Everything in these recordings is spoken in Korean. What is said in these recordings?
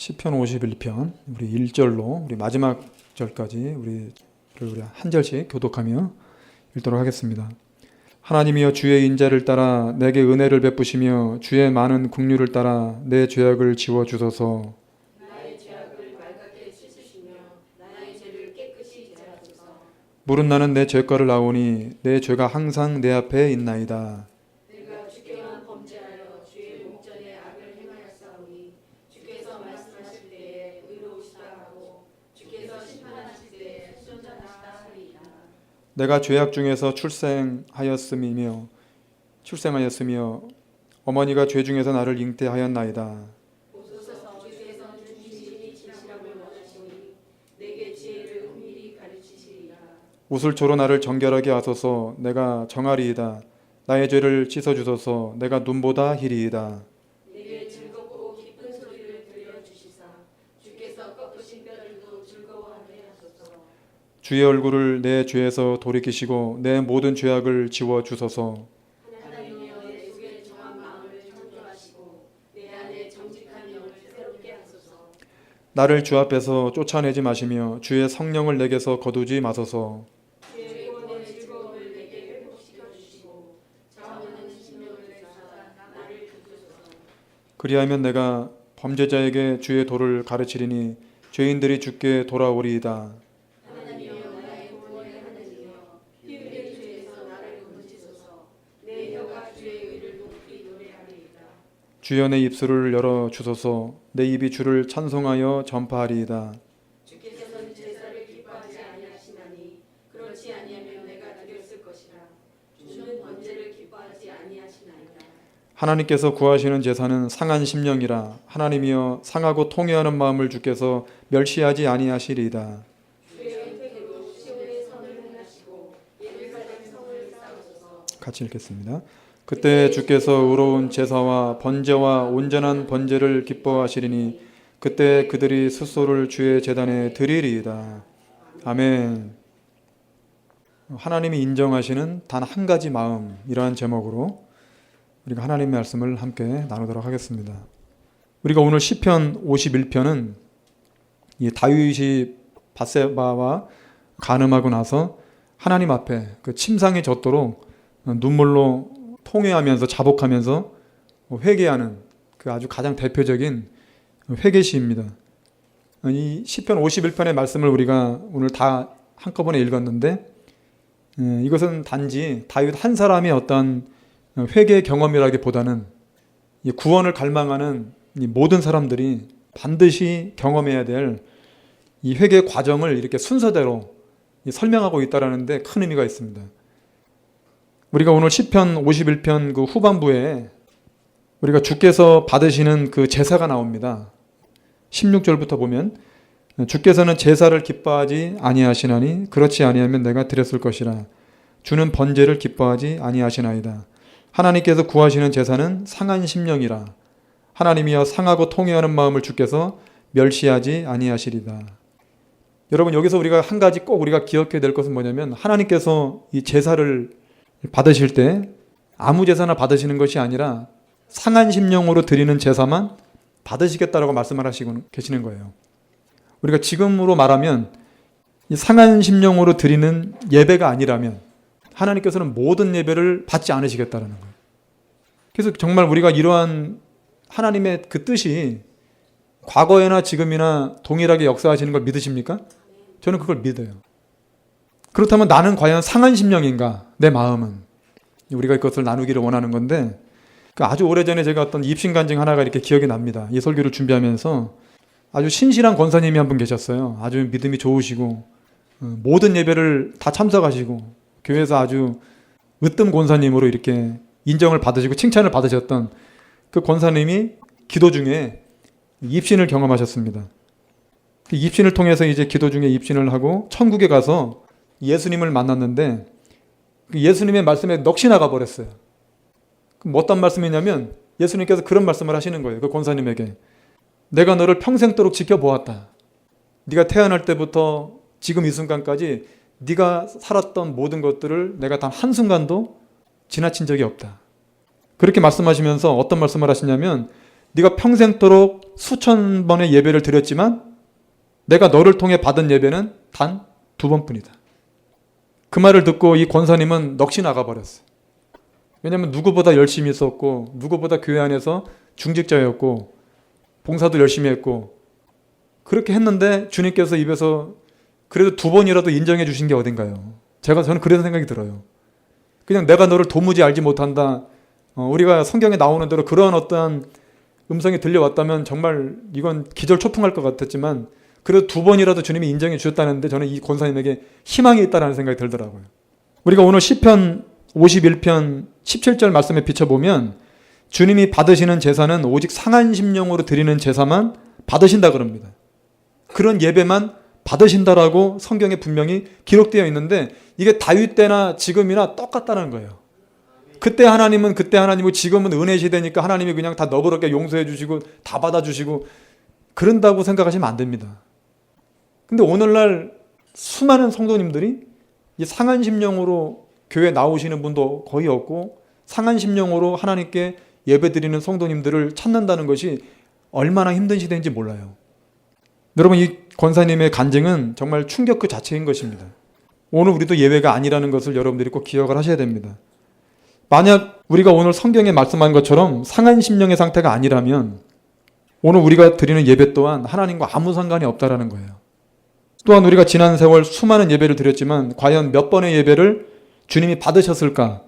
시편 51편 우리 1절로 우리 마지막 절까지 우리 한 절씩 교독하며 읽도록 하겠습니다. 하나님이여, 주의 인자를 따라 내게 은혜를 베푸시며 주의 많은 긍휼을 따라 내 죄악을 지워 주소서. 나의 죄악을 말갛게 씻으시며 나의 죄를 깨끗이 제하소서. 물은 나는 내 죄가를 아오니 내 죄가 항상 내 앞에 있나이다. 내가 주께만 범죄하여 주의 목전에 악을 행하였사오니 주께서 말씀하실 때에 의로우시다 하고 주께서 심판하실 때에 순전하시다 하리이다. 내가 죄악 중에서 출생하였으며 어머니가 죄 중에서 나를 잉태하였나이다. 보소서, 주께서 진실이 진실함을 원하시니 내게 지혜를 은밀히 가르치시리라. 우슬초로 나를 정결하게 하소서. 내가 정하리이다. 나의 죄를 씻어주소서. 내가 눈보다 희리이다. 내게 즐겁고 기쁜 소리를 들려주시사 주께서 꺾으신 뼈들도 즐거워하게 하소서. 주의 얼굴을 내 죄에서 돌이키시고 내 모든 죄악을 지워주소서. 하나님이여, 내 속에 정한 마음을 창조하시고 내 안에 정직한 영을 새롭게 하소서. 나를 주 앞에서 쫓아내지 마시며 주의 성령을 내게서 거두지 마소서. 주의 구원의 즐거움을 내게 회복시켜 주시고 자원하는 심령을 주사 나를 붙드소서. 그리하면 내가 범죄자에게 주의 도를 가르치리니 죄인들이 주께 돌아오리이다. 하나님이여, 나의 구원의 하나님이여, 피 흘린 죄에서 나를 건지소서. 내 혀가 주의 의를 높이 노래하리이다. 주여, 내 입술을 열어 주소서. 내 입이 주를 찬송하여 전파하리이다. 주께서는 제사를 기뻐하지 아니하시나니 그렇지 아니하면 내가 드렸을 것이라. 주는 번제를 기뻐하지 아니하시나이다. 하나님께서 구하시는 제사는 상한 심령이라. 하나님이여, 상하고 통회하는 마음을 주께서 멸시하지 아니하시리이다. 주의 은택으로 시온의 선을 행하시고 예루살렘 성을 쌓으소서. 같이 읽겠습니다. 그때 주께서 의로운 제사와 번제와 온전한 번제를 기뻐하시리니 그때 그들이 숫소를 주의 제단에 드리리이다. 아멘. 하나님이 인정하시는 단 한 가지 마음, 이러한 제목으로 우리가 하나님의 말씀을 함께 나누도록 하겠습니다. 우리가 오늘 시편 51편은 이 다윗이 밧세바와 간음하고 나서 하나님 앞에 그 침상에 젖도록 눈물로 통회하면서 자복하면서 회개하는 그 아주 가장 대표적인 회개시입니다. 이 시편 51편의 말씀을 우리가 오늘 다 한꺼번에 읽었는데 이것은 단지 다윗 한 사람의 어떤 회개 경험이라기보다는 구원을 갈망하는 이 모든 사람들이 반드시 경험해야 될 이 회개 과정을 이렇게 순서대로 설명하고 있다는 데 큰 의미가 있습니다. 우리가 오늘 시편 51편 그 후반부에 우리가 주께서 받으시는 그 제사가 나옵니다. 16절부터 보면 주께서는 제사를 기뻐하지 아니하시나니 그렇지 아니하면 내가 드렸을 것이라. 주는 번제를 기뻐하지 아니하시나이다. 하나님께서 구하시는 제사는 상한 심령이라. 하나님이여, 상하고 통회하는 마음을 주께서 멸시하지 아니하시리다. 여러분, 여기서 우리가 한 가지 꼭 우리가 기억해야 될 것은 뭐냐면 하나님께서 이 제사를 받으실 때 아무 제사나 받으시는 것이 아니라 상한 심령으로 드리는 제사만 받으시겠다라고 말씀을 하시고 계시는 거예요. 우리가 지금으로 말하면 이 상한 심령으로 드리는 예배가 아니라면 하나님께서는 모든 예배를 받지 않으시겠다는 거예요. 그래서 정말 우리가 이러한 하나님의 그 뜻이 과거에나 지금이나 동일하게 역사하시는 걸 믿으십니까? 저는 그걸 믿어요. 그렇다면 나는 과연 상한 심령인가? 내 마음은. 우리가 이것을 나누기를 원하는 건데 아주 오래전에 제가 어떤 입신간증 하나가 이렇게 기억이 납니다. 이 설교를 준비하면서 아주 신실한 권사님이 한 분 계셨어요. 아주 믿음이 좋으시고 모든 예배를 다 참석하시고 교회에서 아주 으뜸 권사님으로 이렇게 인정을 받으시고 칭찬을 받으셨던 그 권사님이 기도 중에 입신을 경험하셨습니다. 그 입신을 통해서 이제 기도 중에 입신을 하고 천국에 가서 예수님을 만났는데 그 예수님의 말씀에 넋이 나가 버렸어요. 그럼 어떤 말씀이냐면 예수님께서 그런 말씀을 하시는 거예요. 그 권사님에게. 내가 너를 평생도록 지켜보았다. 네가 태어날 때부터 지금 이 순간까지 네가 살았던 모든 것들을 내가 단 한순간도 지나친 적이 없다. 그렇게 말씀하시면서 어떤 말씀을 하시냐면 네가 평생도록 수천 번의 예배를 드렸지만 내가 너를 통해 받은 예배는 단 2번뿐이다. 그 말을 듣고 이 권사님은 넋이 나가버렸어요. 왜냐하면 누구보다 열심히 했었고 누구보다 교회 안에서 중직자였고 봉사도 열심히 했고 그렇게 했는데 주님께서 입에서 그래도 2번이라도 인정해 주신 게 어딘가요? 저는 그런 생각이 들어요. 그냥 내가 너를 도무지 알지 못한다. 우리가 성경에 나오는 대로 그런 어떠한 음성이 들려왔다면 정말 이건 기절초풍할 것 같았지만 그래도 2번이라도 주님이 인정해 주셨다는데 저는 이 권사님에게 희망이 있다는 생각이 들더라고요. 우리가 오늘 시편 51편 17절 말씀에 비춰보면 주님이 받으시는 제사는 오직 상한 심령으로 드리는 제사만 받으신다 그럽니다. 그런 예배만 받으신다라고 성경에 분명히 기록되어 있는데 이게 다윗 때나 지금이나 똑같다는 거예요. 그때 하나님은 그때 하나님이고 지금은 은혜 시대니까 하나님이 그냥 다 너그럽게 용서해 주시고 다 받아주시고 그런다고 생각하시면 안 됩니다. 근데 오늘날 수많은 성도님들이 이 상한 심령으로 교회 나오시는 분도 거의 없고 상한 심령으로 하나님께 예배드리는 성도님들을 찾는다는 것이 얼마나 힘든 시대인지 몰라요. 여러분 이 권사님의 간증은 정말 충격 그 자체인 것입니다. 오늘 우리도 예외가 아니라는 것을 여러분들이 꼭 기억을 하셔야 됩니다. 만약 우리가 오늘 성경에 말씀한 것처럼 상한 심령의 상태가 아니라면 오늘 우리가 드리는 예배 또한 하나님과 아무 상관이 없다라는 거예요. 또한 우리가 지난 세월 수많은 예배를 드렸지만 과연 몇 번의 예배를 주님이 받으셨을까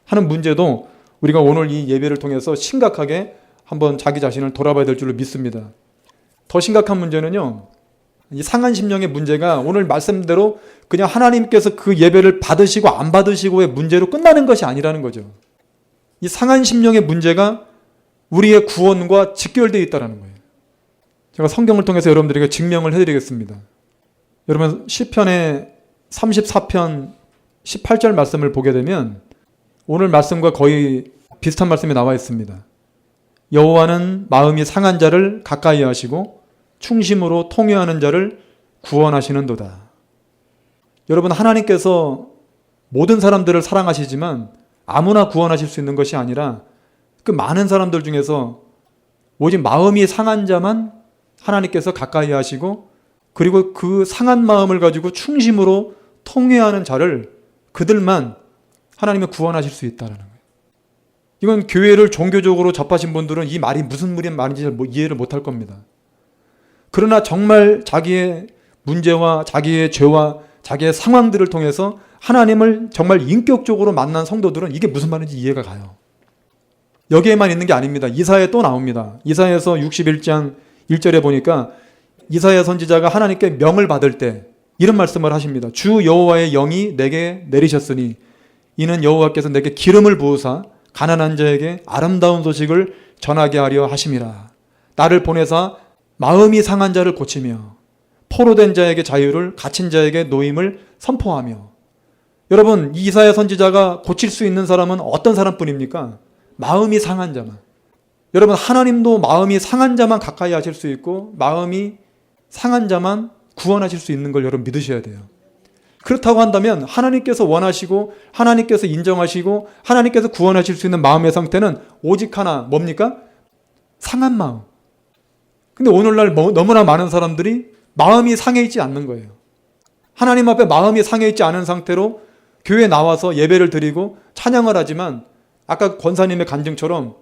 하는 문제도 우리가 오늘 이 예배를 통해서 심각하게 한번 자기 자신을 돌아봐야 될 줄로 믿습니다. 더 심각한 문제는요. 이 상한 심령의 문제가 오늘 말씀대로 그냥 하나님께서 그 예배를 받으시고 안 받으시고의 문제로 끝나는 것이 아니라는 거죠. 이 상한 심령의 문제가 우리의 구원과 직결되어 있다는 거예요. 제가 성경을 통해서 여러분들에게 증명을 해드리겠습니다. 여러분 시편의 34편 18절 말씀을 보게 되면 오늘 말씀과 거의 비슷한 말씀이 나와 있습니다. 여호와는 마음이 상한 자를 가까이 하시고 충심으로 통회하는 자를 구원하시는도다. 여러분 하나님께서 모든 사람들을 사랑하시지만 아무나 구원하실 수 있는 것이 아니라 그 많은 사람들 중에서 오직 마음이 상한 자만 하나님께서 가까이 하시고 그리고 그 상한 마음을 가지고 충심으로 통회하는 자를 그들만 하나님이 구원하실 수 있다는 거예요. 이건 교회를 종교적으로 접하신 분들은 이 말이 무슨 말인지 이해를 못할 겁니다. 그러나 정말 자기의 문제와 자기의 죄와 자기의 상황들을 통해서 하나님을 정말 인격적으로 만난 성도들은 이게 무슨 말인지 이해가 가요. 여기에만 있는 게 아닙니다. 이사야에 또 나옵니다. 이사야에서 61장 1절에 보니까 이사야 선지자가 하나님께 명을 받을 때 이런 말씀을 하십니다. 주 여호와의 영이 내게 내리셨으니 이는 여호와께서 내게 기름을 부으사 가난한 자에게 아름다운 소식을 전하게 하려 하심이라. 나를 보내사 마음이 상한 자를 고치며 포로된 자에게 자유를 갇힌 자에게 노임을 선포하며. 여러분 이사야 선지자가 고칠 수 있는 사람은 어떤 사람뿐입니까? 마음이 상한 자만. 여러분 하나님도 마음이 상한 자만 가까이 하실 수 있고 마음이 상한 자만 구원하실 수 있는 걸 여러분 믿으셔야 돼요. 그렇다고 한다면 하나님께서 원하시고 하나님께서 인정하시고 하나님께서 구원하실 수 있는 마음의 상태는 오직 하나 뭡니까? 상한 마음. 근데 오늘날 너무나 많은 사람들이 마음이 상해 있지 않는 거예요. 하나님 앞에 마음이 상해 있지 않은 상태로 교회에 나와서 예배를 드리고 찬양을 하지만 아까 권사님의 간증처럼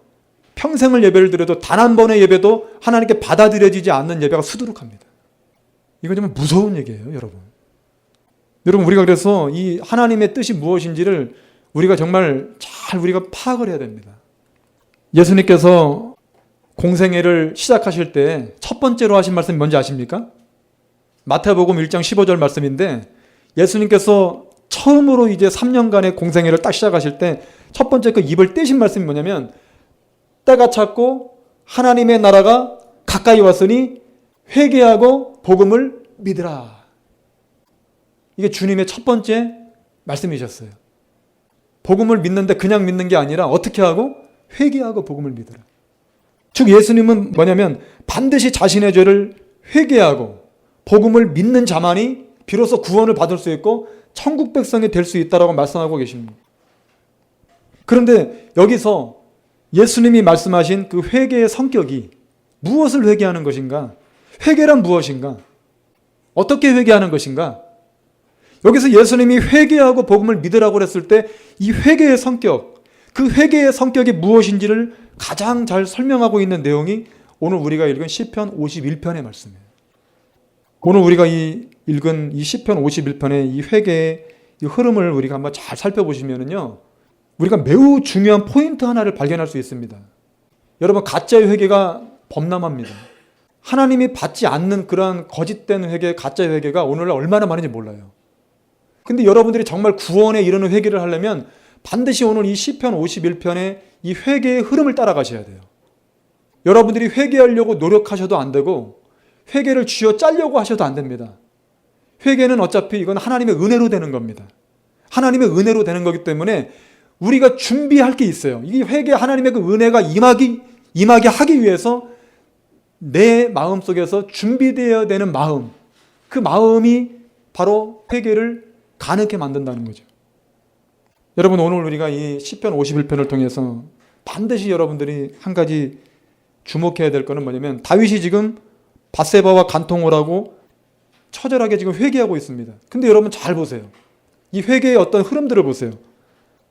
평생을 예배를 드려도 단 한 번의 예배도 하나님께 받아들여지지 않는 예배가 수두룩합니다. 이건 정말 무서운 얘기예요, 여러분. 여러분 우리가 그래서 이 하나님의 뜻이 무엇인지를 우리가 정말 잘 우리가 파악을 해야 됩니다. 예수님께서 공생애를 시작하실 때 첫 번째로 하신 말씀이 뭔지 아십니까? 마태복음 1장 15절 말씀인데 예수님께서 처음으로 이제 3년간의 공생애를 딱 시작하실 때 첫 번째 그 입을 떼신 말씀이 뭐냐면 때가 찼고 하나님의 나라가 가까이 왔으니 회개하고 복음을 믿으라. 이게 주님의 첫 번째 말씀이셨어요. 복음을 믿는데 그냥 믿는 게 아니라 어떻게 하고? 회개하고 복음을 믿으라. 즉 예수님은 뭐냐면 반드시 자신의 죄를 회개하고 복음을 믿는 자만이 비로소 구원을 받을 수 있고 천국 백성이 될 수 있다라고 말씀하고 계십니다. 그런데 여기서 예수님이 말씀하신 그 회개의 성격이 무엇을 회개하는 것인가? 회개란 무엇인가? 어떻게 회개하는 것인가? 여기서 예수님이 회개하고 복음을 믿으라고 했을 때 이 회개의 성격, 그 회개의 성격이 무엇인지를 가장 잘 설명하고 있는 내용이 오늘 우리가 읽은 시편 51편의 말씀이에요. 오늘 우리가 읽은 이 시편 51편의 이 회개의 이 흐름을 우리가 한번 잘 살펴보시면은요, 우리가 매우 중요한 포인트 하나를 발견할 수 있습니다. 여러분, 가짜의 회개가 범람합니다. 하나님이 받지 않는 그러한 거짓된 회개, 가짜 회개가 오늘날 얼마나 많은지 몰라요. 근데 여러분들이 정말 구원에 이르는 회개를 하려면 반드시 오늘 이 시편 51편의 이 회개의 흐름을 따라가셔야 돼요. 여러분들이 회개하려고 노력하셔도 안 되고 회개를 쥐어 짜려고 하셔도 안 됩니다. 회개는 어차피 이건 하나님의 은혜로 되는 겁니다. 하나님의 은혜로 되는 거기 때문에 우리가 준비할 게 있어요. 이 회개, 하나님의 그 은혜가 임하게 하기 위해서 내 마음속에서 준비되어야 되는 마음, 그 마음이 바로 회개를 가능하게 만든다는 거죠. 여러분, 오늘 우리가 이 시편 51편을 통해서 반드시 여러분들이 한 가지 주목해야 될 거는 뭐냐면, 다윗이 지금 밧세바와 간통을 하고 처절하게 지금 회개하고 있습니다. 근데 여러분 잘 보세요. 이 회개의 어떤 흐름들을 보세요.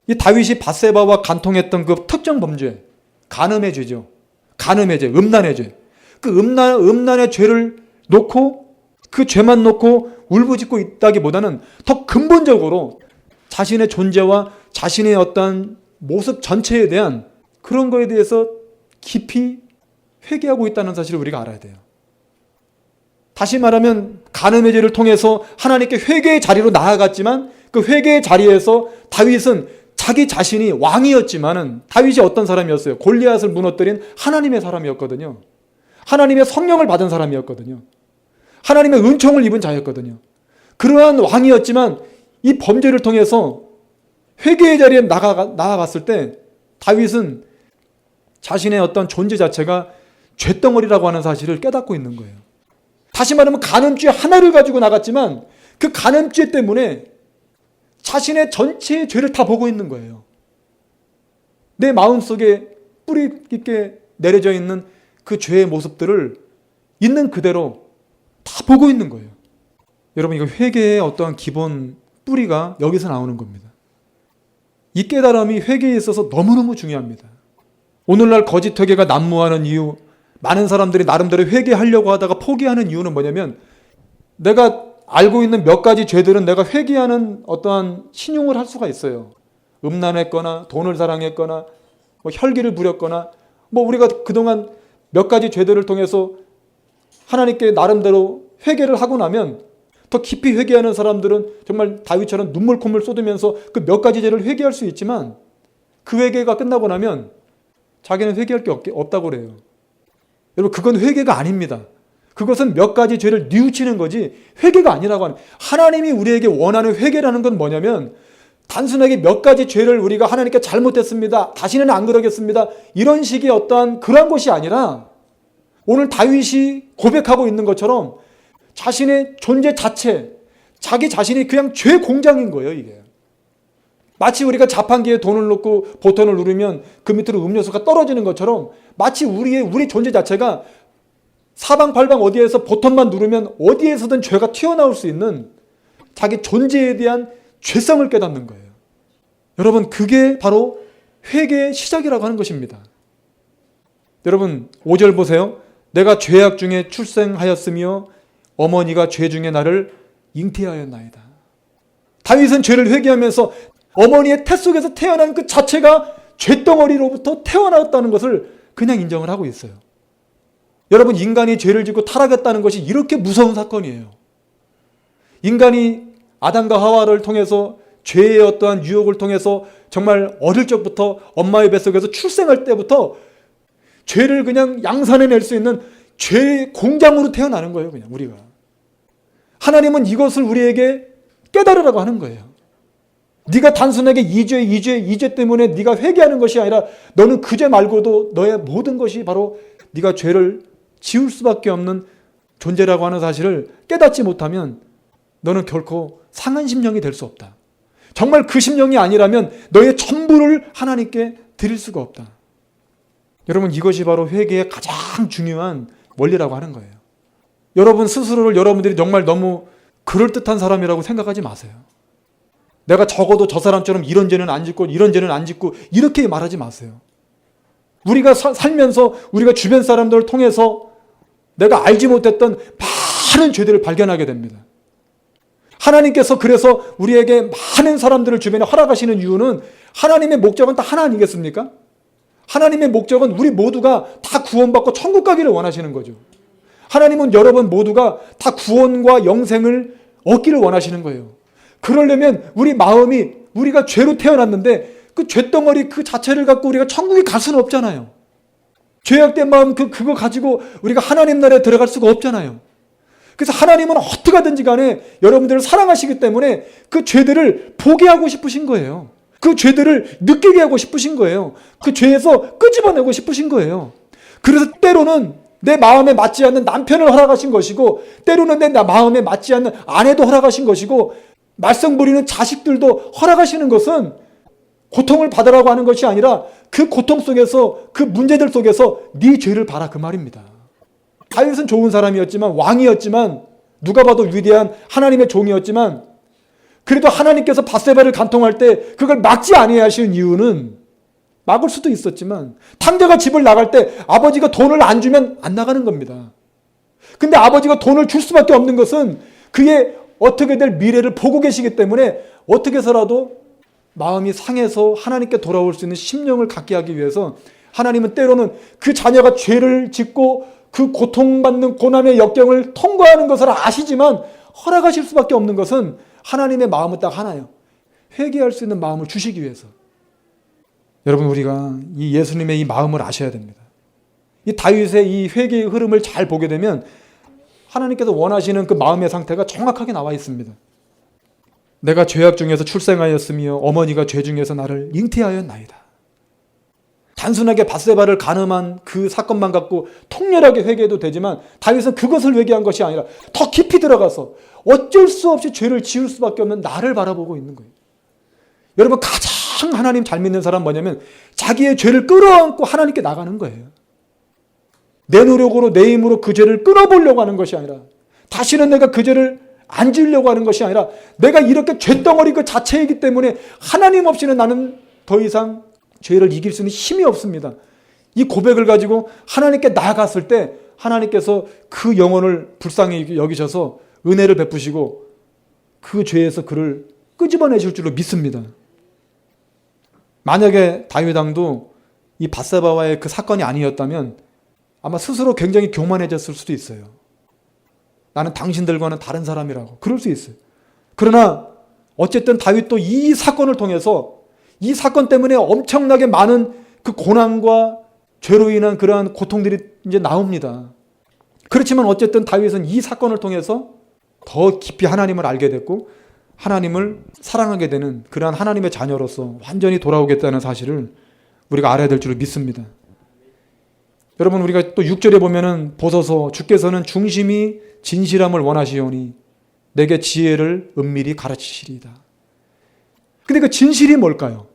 이 다윗이 밧세바와 간통했던 그 특정 범죄, 간음의 죄죠. 간음의 죄, 음란의 죄. 그 음란의 죄를 놓고, 그 죄만 놓고 울부짖고 있다기보다는 더 근본적으로 자신의 존재와 자신의 어떤 모습 전체에 대한 그런 거에 대해서 깊이 회개하고 있다는 사실을 우리가 알아야 돼요. 다시 말하면 간음의 죄를 통해서 하나님께 회개의 자리로 나아갔지만 그 회개의 자리에서 다윗은 자기 자신이 왕이었지만은 다윗이 어떤 사람이었어요? 골리앗을 무너뜨린 하나님의 사람이었거든요. 하나님의 성령을 받은 사람이었거든요. 하나님의 은총을 입은 자였거든요. 그러한 왕이었지만 이 범죄를 통해서 회개의 자리에 나아갔을 때 다윗은 자신의 어떤 존재 자체가 쇳덩어리라고 하는 사실을 깨닫고 있는 거예요. 다시 말하면 간음죄 하나를 가지고 나갔지만 그 간음죄 때문에 자신의 전체의 죄를 다 보고 있는 거예요. 내 마음속에 뿌리 깊게 내려져 있는 그 죄의 모습들을 있는 그대로 다 보고 있는 거예요. 여러분, 이거 회개의 어떠한 기본 뿌리가 여기서 나오는 겁니다. 이 깨달음이 회개에 있어서 너무너무 중요합니다. 오늘날 거짓 회개가 난무하는 이유, 많은 사람들이 나름대로 회개하려고 하다가 포기하는 이유는 뭐냐면, 내가 알고 있는 몇 가지 죄들은 내가 회개하는 어떠한 신용을 할 수가 있어요. 음란했거나 돈을 사랑했거나 혈기를 부렸거나 우리가 그동안 몇 가지 죄들을 통해서 하나님께 나름대로 회개를 하고 나면 더 깊이 회개하는 사람들은 정말 다윗처럼 눈물 콧물 쏟으면서 그 몇 가지 죄를 회개할 수 있지만 그 회개가 끝나고 나면 자기는 회개할 게 없다고 그래요. 여러분, 그건 회개가 아닙니다. 그것은 몇 가지 죄를 뉘우치는 거지 회개가 아니라고 하는. 하나님이 우리에게 원하는 회개라는 건 뭐냐면 단순하게 몇 가지 죄를 우리가 하나님께 잘못했습니다, 다시는 안 그러겠습니다, 이런 식의 어떠한 그런 것이 아니라 오늘 다윗이 고백하고 있는 것처럼 자신의 존재 자체, 자기 자신이 그냥 죄 공장인 거예요. 이게 마치 우리가 자판기에 돈을 넣고 버튼을 누르면 그 밑으로 음료수가 떨어지는 것처럼 마치 우리 존재 자체가 사방팔방 어디에서 버튼만 누르면 어디에서든 죄가 튀어나올 수 있는 자기 존재에 대한 죄성을 깨닫는 거예요. 여러분, 그게 바로 회개의 시작이라고 하는 것입니다. 여러분, 5절 보세요. 내가 죄악 중에 출생하였으며 어머니가 죄 중에 나를 잉태하였나이다. 다윗은 죄를 회개하면서 어머니의 태 속에서 태어난 그 자체가 죄덩어리로부터 태어났다는 것을 그냥 인정을 하고 있어요. 여러분, 인간이 죄를 짓고 타락했다는 것이 이렇게 무서운 사건이에요. 인간이 아담과 하와를 통해서 죄의 어떠한 유혹을 통해서 정말 어릴 적부터 엄마의 뱃속에서 출생할 때부터 죄를 그냥 양산해낼 수 있는 죄의 공장으로 태어나는 거예요. 그냥 우리가. 하나님은 이것을 우리에게 깨달으라고 하는 거예요. 네가 단순하게 이 죄 때문에 네가 회개하는 것이 아니라 너는 그 죄 말고도 너의 모든 것이 바로 네가 죄를 지울 수밖에 없는 존재라고 하는 사실을 깨닫지 못하면 너는 결코 상한 심령이 될 수 없다. 정말 그 심령이 아니라면 너의 전부를 하나님께 드릴 수가 없다. 여러분, 이것이 바로 회개의 가장 중요한 원리라고 하는 거예요. 여러분 스스로를 여러분들이 정말 너무 그럴듯한 사람이라고 생각하지 마세요. 내가 적어도 저 사람처럼 이런 죄는 안 짓고 이런 죄는 안 짓고 이렇게 말하지 마세요. 우리가 살면서 우리가 주변 사람들을 통해서 내가 알지 못했던 많은 죄들을 발견하게 됩니다. 하나님께서 그래서 우리에게 많은 사람들을 주변에 허락하시는 이유는 하나님의 목적은 다 하나 아니겠습니까? 하나님의 목적은 우리 모두가 다 구원받고 천국 가기를 원하시는 거죠. 하나님은 여러분 모두가 다 구원과 영생을 얻기를 원하시는 거예요. 그러려면 우리 마음이, 우리가 죄로 태어났는데 그 죄덩어리 그 자체를 갖고 우리가 천국에 갈 수는 없잖아요. 죄악된 마음 그거 가지고 우리가 하나님 나라에 들어갈 수가 없잖아요. 그래서 하나님은 어떻게 하든지 간에 여러분들을 사랑하시기 때문에 그 죄들을 보게 하고 싶으신 거예요. 그 죄들을 느끼게 하고 싶으신 거예요. 그 죄에서 끄집어내고 싶으신 거예요. 그래서 때로는 내 마음에 맞지 않는 남편을 허락하신 것이고, 때로는 내 마음에 맞지 않는 아내도 허락하신 것이고, 말썽 부리는 자식들도 허락하시는 것은 고통을 받으라고 하는 것이 아니라 그 고통 속에서, 그 문제들 속에서 네 죄를 봐라, 그 말입니다. 다윗은 좋은 사람이었지만, 왕이었지만, 누가 봐도 위대한 하나님의 종이었지만, 그래도 하나님께서 밧세바를 간통할 때 그걸 막지 아니하시는 이유는, 막을 수도 있었지만 탕자가 집을 나갈 때 아버지가 돈을 안 주면 안 나가는 겁니다. 근데 아버지가 돈을 줄 수밖에 없는 것은 그의 어떻게 될 미래를 보고 계시기 때문에 어떻게 해서라도 마음이 상해서 하나님께 돌아올 수 있는 심령을 갖게 하기 위해서 하나님은 때로는 그 자녀가 죄를 짓고 그 고통받는 고난의 역경을 통과하는 것을 아시지만 허락하실 수밖에 없는 것은 하나님의 마음은 딱 하나예요. 회개할 수 있는 마음을 주시기 위해서. 여러분, 우리가 이 예수님의 이 마음을 아셔야 됩니다. 이 다윗의 이 회개의 흐름을 잘 보게 되면 하나님께서 원하시는 그 마음의 상태가 정확하게 나와 있습니다. 내가 죄악 중에서 출생하였으며 어머니가 죄 중에서 나를 잉태하였나이다. 단순하게 밧세바를 간음한 그 사건만 갖고 통렬하게 회개해도 되지만 다윗은 그것을 회개한 것이 아니라 더 깊이 들어가서 어쩔 수 없이 죄를 지을 수밖에 없는 나를 바라보고 있는 거예요. 여러분, 가장 하나님 잘 믿는 사람 뭐냐면 자기의 죄를 끌어안고 하나님께 나가는 거예요. 내 노력으로 내 힘으로 그 죄를 끊어보려고 하는 것이 아니라, 다시는 내가 그 죄를 안 지으려고 하는 것이 아니라, 내가 이렇게 죄덩어리 그 자체이기 때문에 하나님 없이는 나는 더 이상 죄를 이길 수 있는 힘이 없습니다. 이 고백을 가지고 하나님께 나아갔을 때 하나님께서 그 영혼을 불쌍히 여기셔서 은혜를 베푸시고 그 죄에서 그를 끄집어내실 줄로 믿습니다. 만약에 다윗 왕도 이 밧세바와의 그 사건이 아니었다면 아마 스스로 굉장히 교만해졌을 수도 있어요. 나는 당신들과는 다른 사람이라고. 그럴 수 있어요. 그러나 어쨌든 다윗도 이 사건을 통해서, 이 사건 때문에 엄청나게 많은 그 고난과 죄로 인한 그러한 고통들이 이제 나옵니다. 그렇지만 어쨌든 다윗은 이 사건을 통해서 더 깊이 하나님을 알게 됐고 하나님을 사랑하게 되는 그러한 하나님의 자녀로서 완전히 돌아오겠다는 사실을 우리가 알아야 될 줄 믿습니다. 여러분, 우리가 또 6절에 보면은 보소서 주께서는 중심이 진실함을 원하시오니 내게 지혜를 은밀히 가르치시리이다. 근데 그 진실이 뭘까요?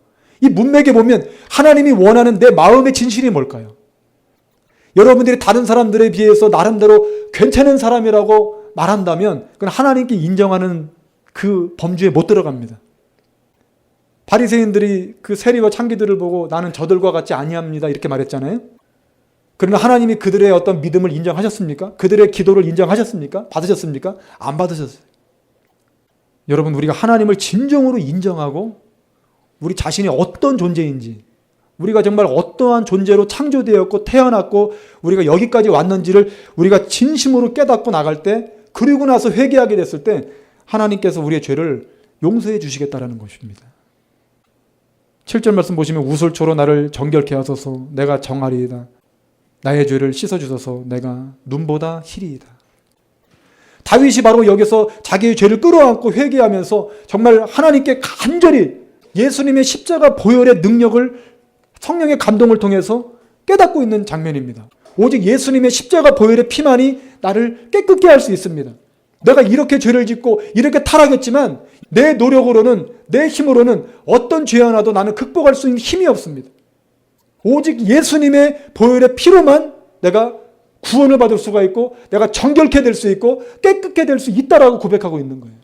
이 문맥에 보면 하나님이 원하는 내 마음의 진실이 뭘까요? 여러분들이 다른 사람들에 비해서 나름대로 괜찮은 사람이라고 말한다면 그건 하나님께 인정하는 그 범주에 못 들어갑니다. 바리새인들이 그 세리와 창기들을 보고 나는 저들과 같지 아니합니다 이렇게 말했잖아요. 그러나 하나님이 그들의 어떤 믿음을 인정하셨습니까? 그들의 기도를 인정하셨습니까? 받으셨습니까? 안 받으셨어요. 여러분, 우리가 하나님을 진정으로 인정하고 우리 자신이 어떤 존재인지, 우리가 정말 어떠한 존재로 창조되었고 태어났고 우리가 여기까지 왔는지를 우리가 진심으로 깨닫고 나갈 때, 그리고 나서 회개하게 됐을 때 하나님께서 우리의 죄를 용서해 주시겠다라는 것입니다. 7절 말씀 보시면 우슬초로 나를 정결케 하소서 내가 정하리이다. 나의 죄를 씻어주소서 내가 눈보다 희리이다. 다윗이 바로 여기서 자기의 죄를 끌어안고 회개하면서 정말 하나님께 간절히 예수님의 십자가 보혈의 능력을 성령의 감동을 통해서 깨닫고 있는 장면입니다. 오직 예수님의 십자가 보혈의 피만이 나를 깨끗게 할 수 있습니다. 내가 이렇게 죄를 짓고 이렇게 타락했지만 내 노력으로는, 내 힘으로는 어떤 죄 하나도 나는 극복할 수 있는 힘이 없습니다. 오직 예수님의 보혈의 피로만 내가 구원을 받을 수가 있고 내가 정결케 될 수 있고 깨끗게 될 수 있다라고 고백하고 있는 거예요.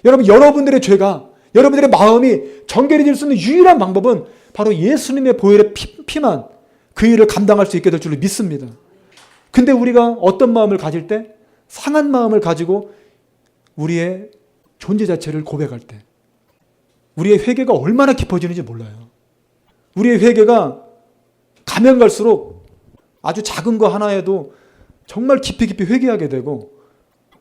여러분, 여러분들의 죄가, 여러분들의 마음이 정결해질 수 있는 유일한 방법은 바로 예수님의 보혈의 피만 그 일을 감당할 수 있게 될 줄로 믿습니다. 근데 우리가 어떤 마음을 가질 때, 상한 마음을 가지고 우리의 존재 자체를 고백할 때 우리의 회개가 얼마나 깊어지는지 몰라요. 우리의 회개가 가면 갈수록 아주 작은 거 하나에도 정말 깊이 회개하게 되고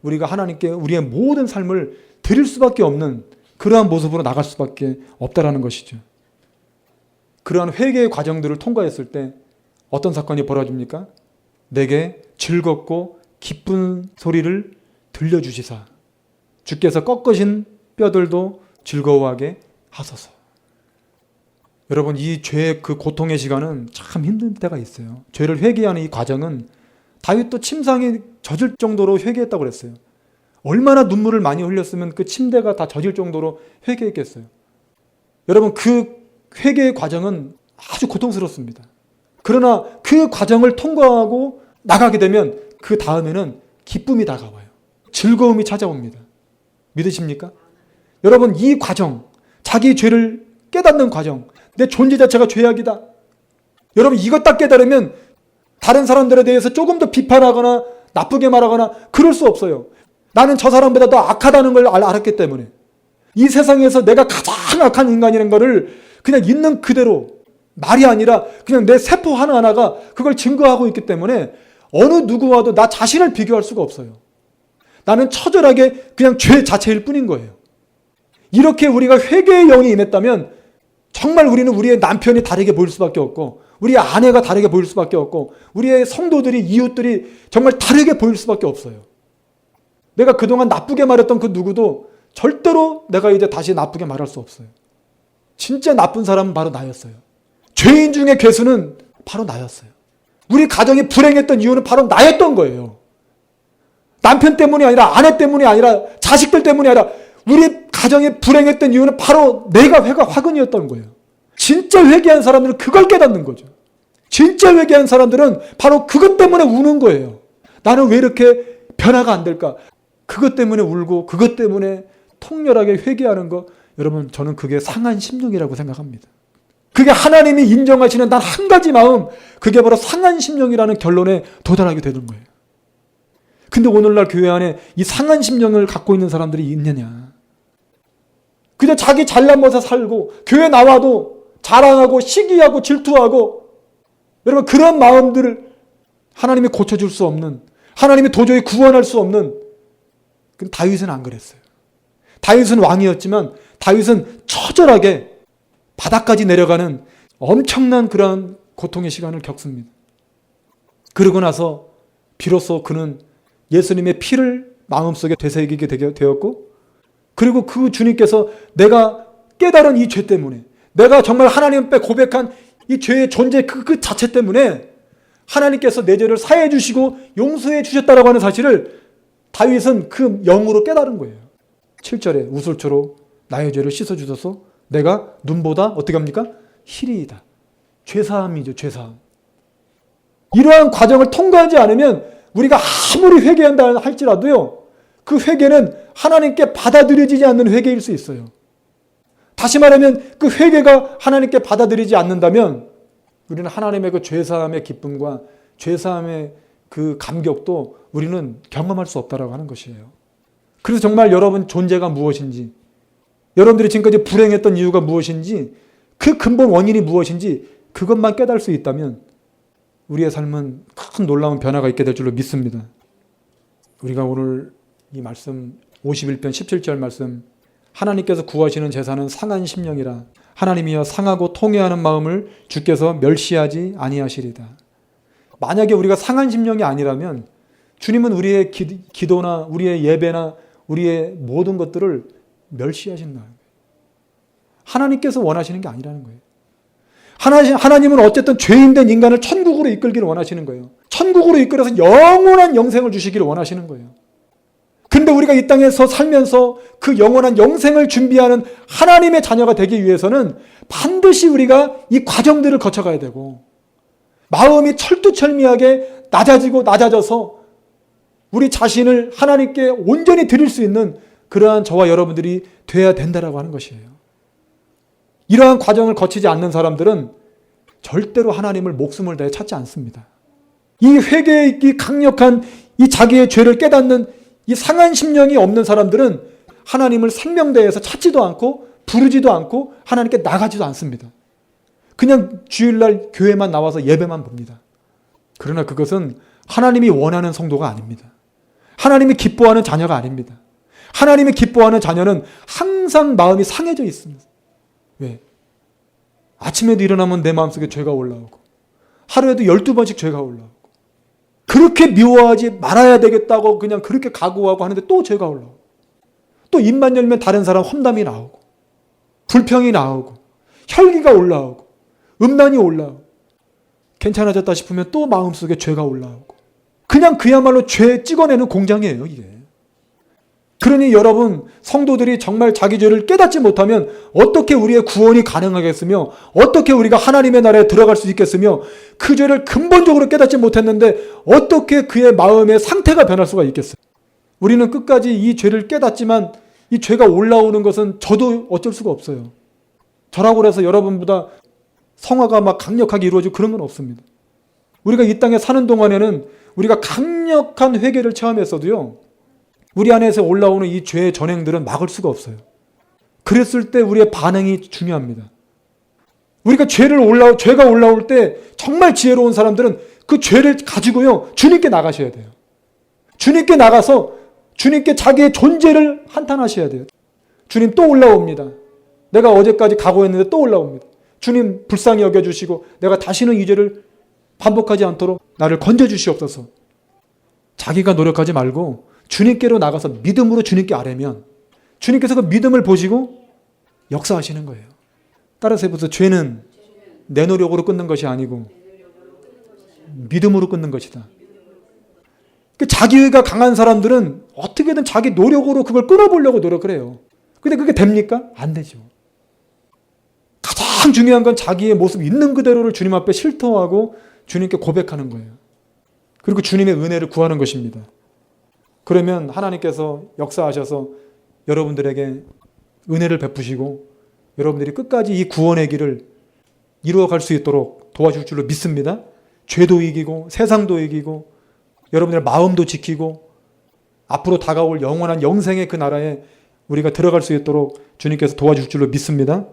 우리가 하나님께 우리의 모든 삶을 드릴 수밖에 없는 그러한 모습으로 나갈 수밖에 없다라는 것이죠. 그러한 회개의 과정들을 통과했을 때 어떤 사건이 벌어집니까? 내게 즐겁고 기쁜 소리를 들려주시사 주께서 꺾으신 뼈들도 즐거워하게 하소서. 여러분, 이 죄의 그 고통의 시간은 참 힘든 때가 있어요. 죄를 회개하는 이 과정은 다윗도 침상에 젖을 정도로 회개했다고 그랬어요. 얼마나 눈물을 많이 흘렸으면 그 침대가 다 젖을 정도로 회개했겠어요. 여러분, 그 회개의 과정은 아주 고통스럽습니다. 그러나 그 과정을 통과하고 나가게 되면 그 다음에는 기쁨이 다가와요. 즐거움이 찾아옵니다. 믿으십니까? 여러분, 이 과정, 자기 죄를 깨닫는 과정, 내 존재 자체가 죄악이다. 여러분, 이것 딱 깨달으면 다른 사람들에 대해서 조금 더 비판하거나 나쁘게 말하거나 그럴 수 없어요. 나는 저 사람보다 더 악하다는 걸 알았기 때문에 이 세상에서 내가 가장 악한 인간이라는 것을 그냥 있는 그대로, 말이 아니라 그냥 내 세포 하나하나가 그걸 증거하고 있기 때문에 어느 누구와도 나 자신을 비교할 수가 없어요. 나는 처절하게 그냥 죄 자체일 뿐인 거예요. 이렇게 우리가 회개의 영이 임했다면 정말 우리는 우리의 남편이 다르게 보일 수밖에 없고 우리의 아내가 다르게 보일 수밖에 없고 우리의 성도들이, 이웃들이 정말 다르게 보일 수밖에 없어요. 내가 그동안 나쁘게 말했던 그 누구도 절대로 내가 이제 다시 나쁘게 말할 수 없어요. 진짜 나쁜 사람은 바로 나였어요. 죄인 중에 괴수는 바로 나였어요. 우리 가정이 불행했던 이유는 바로 나였던 거예요. 남편 때문이 아니라, 아내 때문이 아니라, 자식들 때문이 아니라 우리 가정이 불행했던 이유는 바로 내가 화근이었던 거예요. 진짜 회개한 사람들은 그걸 깨닫는 거죠. 진짜 회개한 사람들은 바로 그것 때문에 우는 거예요. 나는 왜 이렇게 변화가 안 될까? 그것 때문에 울고 그것 때문에 통렬하게 회개하는 거, 여러분, 저는 그게 상한 심령이라고 생각합니다. 그게 하나님이 인정하시는 단 한 가지 마음, 그게 바로 상한 심령이라는 결론에 도달하게 되는 거예요. 근데 오늘날 교회 안에 이 상한 심령을 갖고 있는 사람들이 있느냐? 그냥 자기 잘난 것에 살고 교회 나와도 자랑하고 시기하고 질투하고, 여러분, 그런 마음들을 하나님이 고쳐줄 수 없는, 하나님이 도저히 구원할 수 없는. 근데 다윗은 안 그랬어요. 다윗은 왕이었지만 다윗은 처절하게 바닥까지 내려가는 엄청난 그러한 고통의 시간을 겪습니다. 그러고 나서 비로소 그는 예수님의 피를 마음속에 되새기게 되었고, 그리고 그 주님께서 내가 깨달은 이 죄 때문에, 내가 정말 하나님 앞에 고백한 이 죄의 존재 그 자체 때문에 하나님께서 내 죄를 사해 주시고 용서해 주셨다라고 하는 사실을 다윗은 그 영으로 깨달은 거예요. 7절에 우슬초로 나의 죄를 씻어주셔서 내가 눈보다 어떻게 합니까? 희리이다. 죄사함이죠. 죄사함. 이러한 과정을 통과하지 않으면 우리가 아무리 회개한다 할지라도요, 그 회개는 하나님께 받아들여지지 않는 회개일 수 있어요. 다시 말하면 그 회개가 하나님께 받아들이지 않는다면 우리는 하나님의 그 죄사함의 기쁨과 죄사함의 그 감격도 우리는 경험할 수 없다라고 하는 것이에요. 그래서 정말 여러분 존재가 무엇인지, 여러분들이 지금까지 불행했던 이유가 무엇인지, 그 근본 원인이 무엇인지 그것만 깨달을 수 있다면 우리의 삶은 큰 놀라운 변화가 있게 될 줄로 믿습니다. 우리가 오늘 이 말씀 51편 17절 말씀, 하나님께서 구하시는 제사는 상한 심령이라 하나님이여 상하고 통회하는 마음을 주께서 멸시하지 아니하시리다. 만약에 우리가 상한 심령이 아니라면 주님은 우리의 기도나 우리의 예배나 우리의 모든 것들을 멸시하신다. 하나님께서 원하시는 게 아니라는 거예요. 하나님은 어쨌든 죄인된 인간을 천국으로 이끌기를 원하시는 거예요. 천국으로 이끌어서 영원한 영생을 주시기를 원하시는 거예요. 근데 우리가 이 땅에서 살면서 그 영원한 영생을 준비하는 하나님의 자녀가 되기 위해서는 반드시 우리가 이 과정들을 거쳐가야 되고, 마음이 철두철미하게 낮아져서 우리 자신을 하나님께 온전히 드릴 수 있는 그러한 저와 여러분들이 돼야 된다라고 하는 것이에요. 이러한 과정을 거치지 않는 사람들은 절대로 하나님을 목숨을 다해 찾지 않습니다. 이 회개의 이 강력한 이 자기의 죄를 깨닫는 이 상한 심령이 없는 사람들은 하나님을 생명대에서 찾지도 않고 부르지도 않고 하나님께 나가지도 않습니다. 그냥 주일날 교회만 나와서 예배만 봅니다. 그러나 그것은 하나님이 원하는 성도가 아닙니다. 하나님이 기뻐하는 자녀가 아닙니다. 하나님이 기뻐하는 자녀는 항상 마음이 상해져 있습니다. 왜? 아침에도 일어나면 내 마음속에 죄가 올라오고 하루에도 12번씩 죄가 올라오고 그렇게 미워하지 말아야 되겠다고 그냥 그렇게 각오하고 하는데 또 죄가 올라오고 또 입만 열면 다른 사람 험담이 나오고 불평이 나오고 혈기가 올라오고 음란이 올라오고 괜찮아졌다 싶으면 또 마음속에 죄가 올라오고 그냥 그야말로 죄 찍어내는 공장이에요, 이게. 그러니 여러분 성도들이 정말 자기 죄를 깨닫지 못하면 어떻게 우리의 구원이 가능하겠으며 어떻게 우리가 하나님의 나라에 들어갈 수 있겠으며 그 죄를 근본적으로 깨닫지 못했는데 어떻게 그의 마음의 상태가 변할 수가 있겠어요. 우리는 끝까지 이 죄를 깨닫지만 이 죄가 올라오는 것은 저도 어쩔 수가 없어요. 저라고 해서 여러분보다 성화가 막 강력하게 이루어지고 그런 건 없습니다. 우리가 이 땅에 사는 동안에는 우리가 강력한 회개를 체험했어도요, 우리 안에서 올라오는 이 죄의 전행들은 막을 수가 없어요. 그랬을 때 우리의 반응이 중요합니다. 우리가 죄가 올라올 때 정말 지혜로운 사람들은 그 죄를 가지고요, 주님께 나가셔야 돼요. 주님께 나가서 주님께 자기의 존재를 한탄하셔야 돼요. 주님 또 올라옵니다. 내가 어제까지 각오했는데 또 올라옵니다. 주님 불쌍히 여겨주시고 내가 다시는 이 죄를 반복하지 않도록 나를 건져주시옵소서. 자기가 노력하지 말고 주님께로 나가서 믿음으로 주님께 아뢰면 주님께서 그 믿음을 보시고 역사하시는 거예요. 따라서 해보세요. 죄는 내 노력으로 끊는 것이 아니고 믿음으로 끊는 것이다. 자기가 강한 사람들은 어떻게든 자기 노력으로 그걸 끊어보려고 노력을 해요. 근데 그게 됩니까? 안 되죠. 가장 중요한 건 자기의 모습 있는 그대로를 주님 앞에 실토하고 주님께 고백하는 거예요. 그리고 주님의 은혜를 구하는 것입니다. 그러면 하나님께서 역사하셔서 여러분들에게 은혜를 베푸시고 여러분들이 끝까지 이 구원의 길을 이루어갈 수 있도록 도와줄 줄로 믿습니다. 죄도 이기고 세상도 이기고 여러분들의 마음도 지키고 앞으로 다가올 영원한 영생의 그 나라에 우리가 들어갈 수 있도록 주님께서 도와줄 줄로 믿습니다.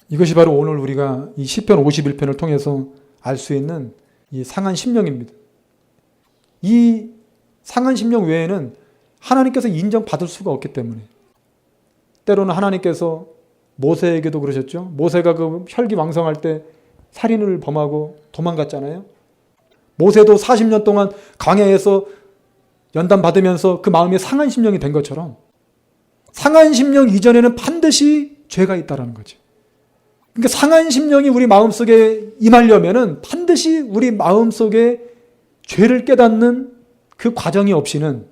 이것이 바로 오늘 우리가 이 시편 51편을 통해서 알 수 있는 이 상한 심령입니다. 이 상한 심령 외에는 하나님께서 인정받을 수가 없기 때문에 때로는 하나님께서 모세에게도 그러셨죠. 모세가 그 혈기왕성할 때 살인을 범하고 도망갔잖아요. 모세도 40년 동안 광야에서 연단받으면서 그 마음이 상한 심령이 된 것처럼 상한 심령 이전에는 반드시 죄가 있다는 거죠. 그러니까 상한 심령이 우리 마음속에 임하려면은 반드시 우리 마음속에 죄를 깨닫는 그 과정이 없이는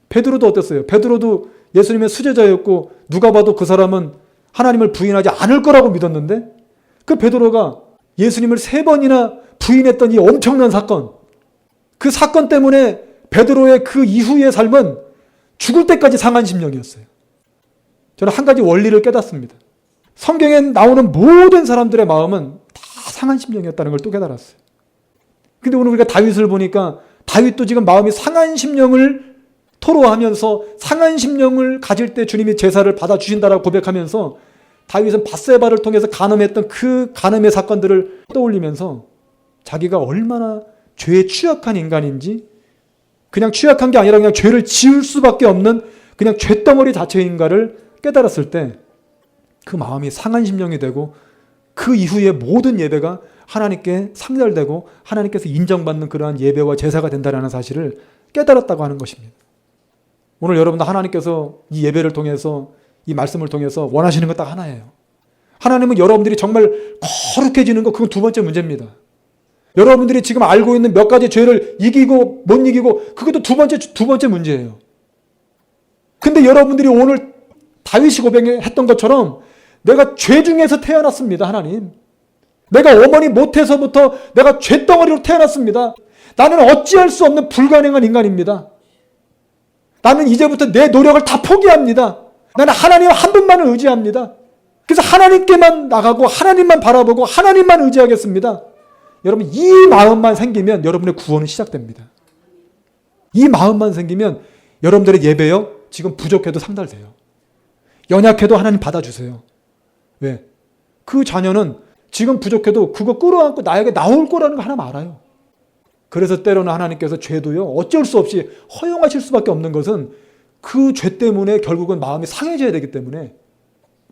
베드로도 어땠어요? 베드로도 예수님의 수제자였고 누가 봐도 그 사람은 하나님을 부인하지 않을 거라고 믿었는데 그 베드로가 예수님을 3번이나 부인했던 이 엄청난 사건, 그 사건 때문에 베드로의 그 이후의 삶은 죽을 때까지 상한 심령이었어요. 저는 한 가지 원리를 깨닫습니다. 성경에 나오는 모든 사람들의 마음은 다 상한 심령이었다는 걸 또 깨달았어요. 근데 오늘 우리가 다윗을 보니까 다윗도 지금 마음이 상한 심령을 토로하면서 상한 심령을 가질 때 주님이 제사를 받아주신다라고 고백하면서 다윗은 밧세바를 통해서 간음했던 그 간음의 사건들을 떠올리면서 자기가 얼마나 죄에 취약한 인간인지, 그냥 취약한 게 아니라 그냥 죄를 지을 수밖에 없는 그냥 죄덩어리 자체인가를 깨달았을 때 그 마음이 상한 심령이 되고 그 이후에 모든 예배가 하나님께 상달되고 하나님께서 인정받는 그러한 예배와 제사가 된다는 사실을 깨달았다고 하는 것입니다. 오늘 여러분도 하나님께서 이 예배를 통해서 이 말씀을 통해서 원하시는 것 딱 하나예요. 하나님은 여러분들이 정말 거룩해지는 것, 그건 두 번째 문제입니다. 여러분들이 지금 알고 있는 몇 가지 죄를 이기고 못 이기고 그것도 두 번째 문제예요. 근데 여러분들이 오늘 다윗이 고백했던 것처럼 내가 죄 중에서 태어났습니다. 하나님, 내가 어머니 못해서부터 내가 죄덩어리로 태어났습니다. 나는 어찌할 수 없는 불가능한 인간입니다. 나는 이제부터 내 노력을 다 포기합니다. 나는 하나님 한 분만을 의지합니다. 그래서 하나님께만 나가고 하나님만 바라보고 하나님만 의지하겠습니다. 여러분, 이 마음만 생기면 여러분의 구원은 시작됩니다. 이 마음만 생기면 여러분들의 예배요, 지금 부족해도 상달돼요. 연약해도 하나님 받아주세요. 왜? 그 자녀는 지금 부족해도 그거 끌어안고 나에게 나올 거라는 거 하나 알아요. 그래서 때로는 하나님께서 죄도요, 어쩔 수 없이 허용하실 수밖에 없는 것은 그 죄 때문에 결국은 마음이 상해져야 되기 때문에,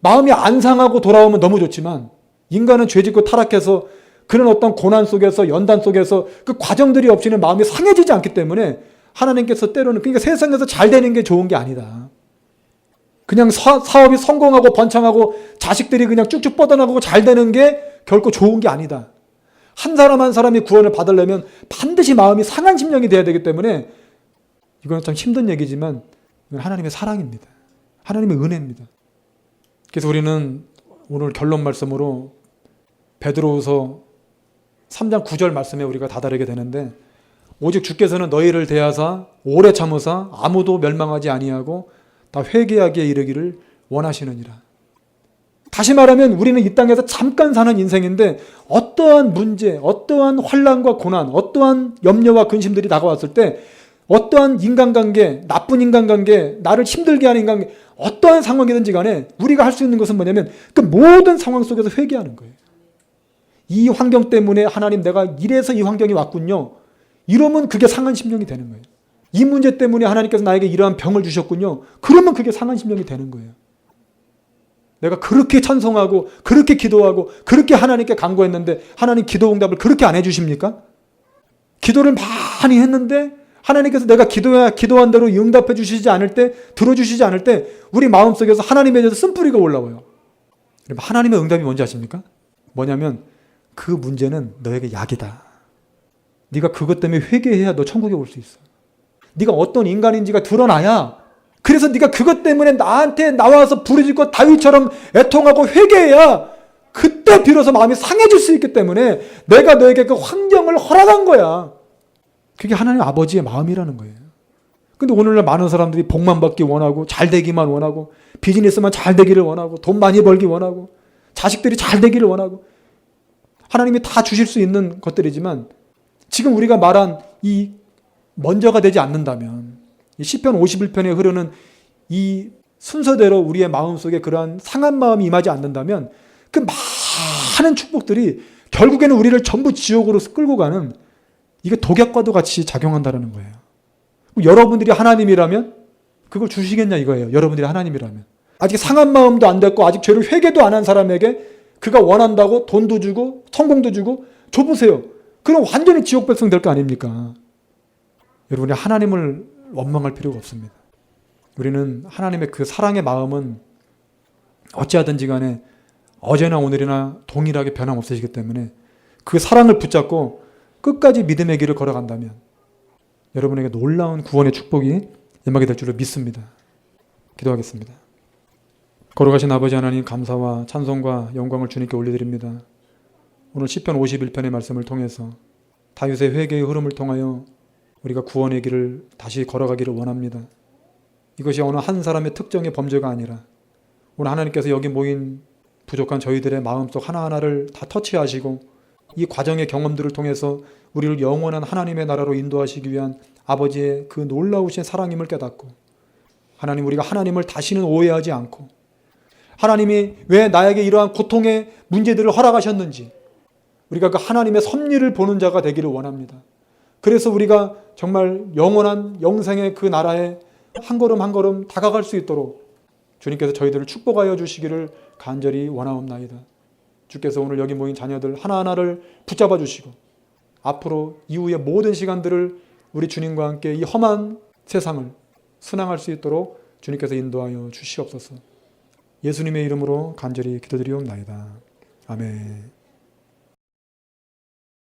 마음이 안 상하고 돌아오면 너무 좋지만 인간은 죄 짓고 타락해서 그런 어떤 고난 속에서, 연단 속에서 그 과정들이 없이는 마음이 상해지지 않기 때문에 하나님께서 때로는, 그러니까 세상에서 잘 되는 게 좋은 게 아니다. 그냥 사업이 성공하고 번창하고 자식들이 그냥 쭉쭉 뻗어나가고 잘 되는 게 결코 좋은 게 아니다. 한 사람 한 사람이 구원을 받으려면 반드시 마음이 상한 심령이 돼야 되기 때문에, 이건 참 힘든 얘기지만 하나님의 사랑입니다. 하나님의 은혜입니다. 그래서 우리는 오늘 결론 말씀으로 베드로후서 3장 9절 말씀에 우리가 다다르게 되는데, 오직 주께서는 너희를 대하사 오래 참으사 아무도 멸망하지 아니하고 다 회개하기에 이르기를 원하시느니라. 다시 말하면 우리는 이 땅에서 잠깐 사는 인생인데, 어떠한 문제, 어떠한 환난과 고난, 어떠한 염려와 근심들이 다가왔을 때, 어떠한 인간관계, 나쁜 인간관계, 나를 힘들게 하는 인간관계, 어떠한 상황이든지 간에 우리가 할 수 있는 것은 뭐냐면 그 모든 상황 속에서 회개하는 거예요. 이 환경 때문에 하나님, 내가 이래서 이 환경이 왔군요. 이러면 그게 상한 심령이 되는 거예요. 이 문제 때문에 하나님께서 나에게 이러한 병을 주셨군요. 그러면 그게 상한 심령이 되는 거예요. 내가 그렇게 찬송하고 그렇게 기도하고 그렇게 하나님께 간구했는데 하나님 기도 응답을 그렇게 안 해주십니까? 기도를 많이 했는데 하나님께서 내가 기도한 대로 응답해 주시지 않을 때, 들어주시지 않을 때 우리 마음속에서 하나님에 대해서 쓴뿌리가 올라와요. 하나님의 응답이 뭔지 아십니까? 뭐냐면 그 문제는 너에게 약이다. 네가 그것 때문에 회개해야 너 천국에 올 수 있어. 네가 어떤 인간인지가 드러나야, 그래서 네가 그것 때문에 나한테 나와서 부르짖고 다윗처럼 애통하고 회개해야 그때 비로소 마음이 상해질 수 있기 때문에 내가 너에게 그 환경을 허락한 거야. 그게 하나님 아버지의 마음이라는 거예요. 근데 오늘날 많은 사람들이 복만 받기 원하고 잘 되기만 원하고 비즈니스만 잘 되기를 원하고 돈 많이 벌기 원하고 자식들이 잘 되기를 원하고, 하나님이 다 주실 수 있는 것들이지만 지금 우리가 말한 이 먼저가 되지 않는다면, 이 시편 51편에 흐르는 이 순서대로 우리의 마음속에 그러한 상한 마음이 임하지 않는다면 그 많은 축복들이 결국에는 우리를 전부 지옥으로 끌고 가는, 이게 독약과도 같이 작용한다는 거예요. 여러분들이 하나님이라면 그걸 주시겠냐 이거예요. 여러분들이 하나님이라면. 아직 상한 마음도 안 됐고 아직 죄를 회개도 안 한 사람에게 그가 원한다고 돈도 주고 성공도 주고 줘보세요. 그럼 완전히 지옥 백성 될 거 아닙니까? 여러분이 하나님을 원망할 필요가 없습니다. 우리는 하나님의 그 사랑의 마음은 어찌하든지 간에 어제나 오늘이나 동일하게 변함없으시기 때문에 그 사랑을 붙잡고 끝까지 믿음의 길을 걸어간다면 여러분에게 놀라운 구원의 축복이 임하게 될 줄을 믿습니다. 기도하겠습니다. 걸어가신 아버지 하나님, 감사와 찬송과 영광을 주님께 올려드립니다. 오늘 시편 51편의 말씀을 통해서 다윗의 회개의 흐름을 통하여 우리가 구원의 길을 다시 걸어가기를 원합니다. 이것이 어느 한 사람의 특정의 범죄가 아니라 오늘 하나님께서 여기 모인 부족한 저희들의 마음속 하나하나를 다 터치하시고 이 과정의 경험들을 통해서 우리를 영원한 하나님의 나라로 인도하시기 위한 아버지의 그 놀라우신 사랑임을 깨닫고, 하나님, 우리가 하나님을 다시는 오해하지 않고 하나님이 왜 나에게 이러한 고통의 문제들을 허락하셨는지 우리가 그 하나님의 섭리를 보는 자가 되기를 원합니다. 그래서 우리가 정말 영원한 영생의 그 나라에 한 걸음 한 걸음 다가갈 수 있도록 주님께서 저희들을 축복하여 주시기를 간절히 원하옵나이다. 주께서 오늘 여기 모인 자녀들 하나하나를 붙잡아 주시고 앞으로 이후의 모든 시간들을 우리 주님과 함께 이 험한 세상을 순항할 수 있도록 주님께서 인도하여 주시옵소서. 예수님의 이름으로 간절히 기도드리옵나이다. 아멘.